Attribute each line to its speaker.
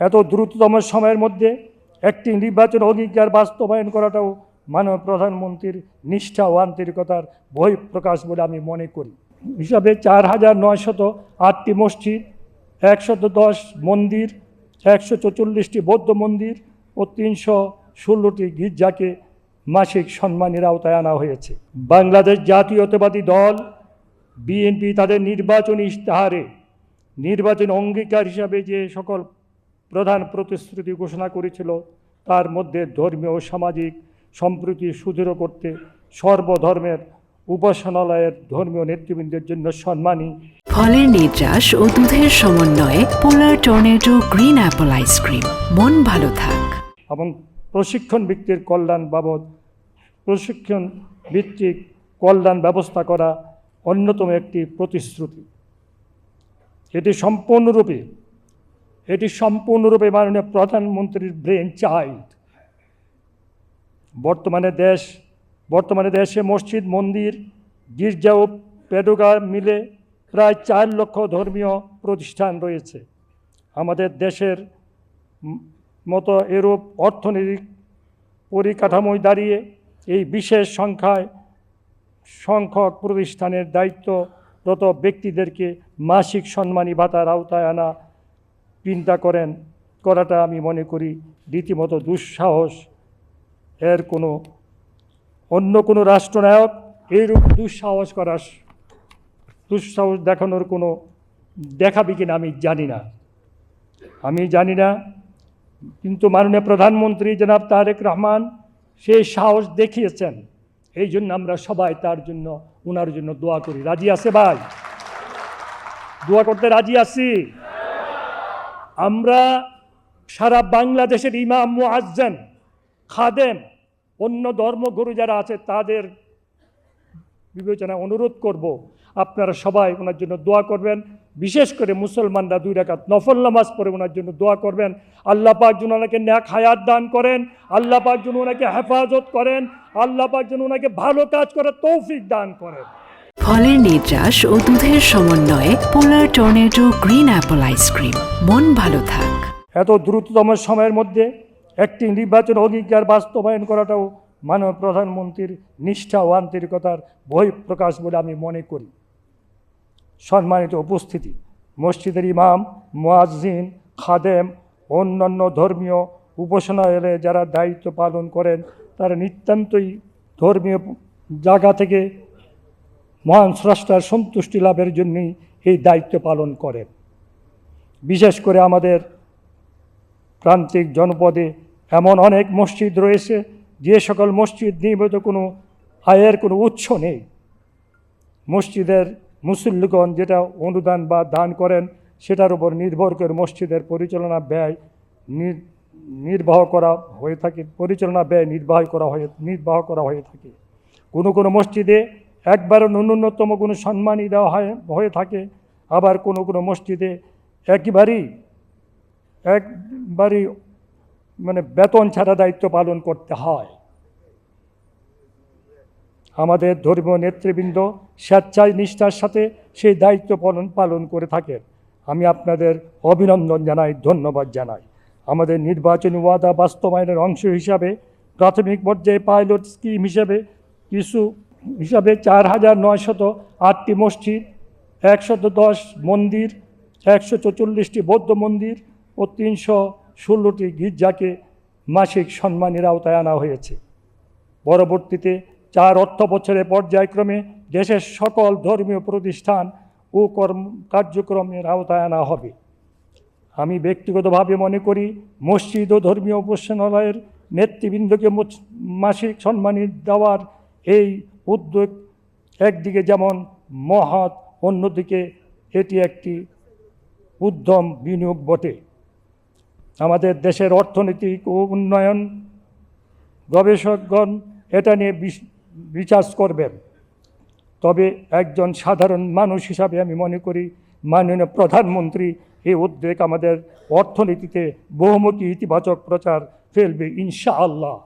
Speaker 1: এত দ্রুততম সময়ের মধ্যে একটি নির্বাচন অঙ্গীকার বাস্তবায়ন করাটাও মাননীয় প্রধানমন্ত্রীর নিষ্ঠা ও আন্তরিকতার বহিঃপ্রকাশ বলে আমি মনে করি। হিসাবে 4,908টি মসজিদ, 110 মন্দির, 144টি বৌদ্ধ মন্দির ও 316টি গির্জাকে মাসিক সম্মানের আওতায় আনা হয়েছে। বাংলাদেশ জাতীয়তাবাদী দল বিএনপি তাদের নির্বাচনী ইশতেহারে নির্বাচন অঙ্গীকার হিসাবে যে সকল প্রধান প্রতিশ্রুতি ঘোষণা করেছিল তার মধ্যে ধর্মীয় ও সামাজিক সম্প্রীতি সুদৃঢ় করতে সর্বধর্মের উপাসনালয়ের ধর্মীয় নেতৃবৃন্দের জন্য সম্মানী
Speaker 2: ফলের নির্যাস ও দুধের সমন্বয়ে পোলার টর্নেডো গ্রিন অ্যাপল আইসক্রিম। মন ভালো থাক।
Speaker 1: এবং প্রশিক্ষণ ভিত্তিক কল্যাণ বাবদ প্রশিক্ষণ ভিত্তিক কল্যাণ ব্যবস্থা করা অন্যতম একটি প্রতিশ্রুতি। এটি সম্পূর্ণরূপে মাননীয় প্রধানমন্ত্রীর ব্রেন চাইল্ড। বর্তমানে দেশে মসজিদ, মন্দির, গির্জা ও পেডোগা মিলে প্রায় 4 লক্ষ ধর্মীয় প্রতিষ্ঠান রয়েছে। আমাদের দেশের মতো এরূপ অর্থনৈতিক পরিকাঠামোয় দাঁড়িয়ে এই বিশেষ সংখ্যক প্রতিষ্ঠানের দায়িত্বরত ব্যক্তিদেরকে মাসিক সম্মানী ভাতার আওতায় আনা চিন্তা করাটা আমি মনে করি রীতিমতো দুঃসাহস। অন্য কোনো রাষ্ট্রনায়ক এইরূপ দুঃসাহস দেখানোর কোনো দেখাবে কিনা আমি জানি না, কিন্তু মাননীয় প্রধানমন্ত্রী জনাব তারেক রহমান সেই সাহস দেখিয়েছেন। এই জন্য আমরা সবাই ওনার জন্য দোয়া করি। রাজি আছে ভাই? দোয়া করতে রাজি আছি? আমরা সারা বাংলাদেশের ইমাম, মুয়াজ্জিন, খাদেম, অন্য ধর্মগুরু যারা আছে তাদের বিবেচনা অনুরোধ করব, আপনারা সবাই ওনার জন্য দোয়া করবেন। বিশেষ করে মুসলমানরা 2 রাকাত নফল নামাজ পড়ে ওনার জন্য দোয়া করবেন। আল্লাহ পাক যেন ওনাকে নেক হায়াত দান করেন, আল্লাহ পাক যেন ওনাকে হেফাজত করেন, আল্লাহ পাক যেন ওনাকে ভালো কাজ করার তৌফিক দান করেন।
Speaker 2: ফলের নির্যাস ও দুধের সমন্বয়ে পোলার টর্নেডো গ্রিন অ্যাপল আইসক্রিম। মন ভালো থাক।
Speaker 1: এত দ্রুততম সময়ের মধ্যে একটি নির্বাচন অঙ্গীকার বাস্তবায়ন করাটাও মাননীয় প্রধানমন্ত্রীর নিষ্ঠা ও আন্তরিকতার বহিঃপ্রকাশ বলে আমি মনে করি। সম্মানিত উপস্থিতি, মসজিদের ইমাম, মুয়াজ্জিন, খাদেম, অন্যান্য ধর্মীয় উপাসনালয়ে যারা দায়িত্ব পালন করেন তারা নিতান্তই ধর্মীয় জায়গা থেকে মহান স্রষ্টার সন্তুষ্টি লাভের জন্যই এই দায়িত্ব পালন করেন। বিশেষ করে আমাদের প্রান্তিক জনপদে এমন অনেক মসজিদ রয়েছে যে সকল মসজিদ নিয়মিত কোনো আয়ের কোনো উৎস নেই। মসজিদের মুসল্লিগণ যেটা অনুদান বা দান করেন সেটার উপর নির্ভর করে মসজিদের পরিচালনা ব্যয় নির্বাহ করা হয়ে থাকে। কোনো মসজিদে একবারও ন্যূনতম কোনো সম্মানই দেওয়া হয়ে থাকে, আবার কোনো মসজিদে একবারই বেতন ছাড়া দায়িত্ব পালন করতে হয়। আমাদের ধর্মীয় নেতৃবৃন্দ স্বেচ্ছায় নিষ্ঠার সাথে সেই দায়িত্ব পালন করে থাকেন। আমি আপনাদের অভিনন্দন জানাই, ধন্যবাদ জানাই। আমাদের নির্বাচনী ওয়াদা বাস্তবায়নের অংশ হিসাবে প্রাথমিক পর্যায়ে পাইলট স্কিম হিসাবে 4,908টি মসজিদ, 110 মন্দির, 144টি বৌদ্ধ মন্দির ও 316টি গির্জাকে মাসিক সম্মানের আওতায় আনা হয়েছে। পরবর্তীতে 4 অর্থ বছরের পর্যায়ক্রমে দেশের সকল ধর্মীয় প্রতিষ্ঠান ও কার্যক্রমের আওতায় আনা হবে। আমি ব্যক্তিগতভাবে মনে করি মসজিদ ও ধর্মীয় উপাসনালয়ের নেতৃবৃন্দকে মাসিক সম্মানী দেওয়ার এই উদ্যোগ একদিকে যেমন মহৎ, অন্যদিকে এটি একটি উদ্যম বিনিয়োগ বটে। আমাদের দেশের অর্থনৈতিক ও উন্নয়ন গবেষকগণ এটা নিয়ে রিসার্চ করবেন। তবে একজন সাধারণ মানুষ হিসাবে আমি মনে করি মাননীয় প্রধানমন্ত্রী এই উদ্যোগ আমাদের অর্থনীতিতে বহুমুখী ইতিবাচক প্রচার ফেলবে ইনশাআল্লাহ।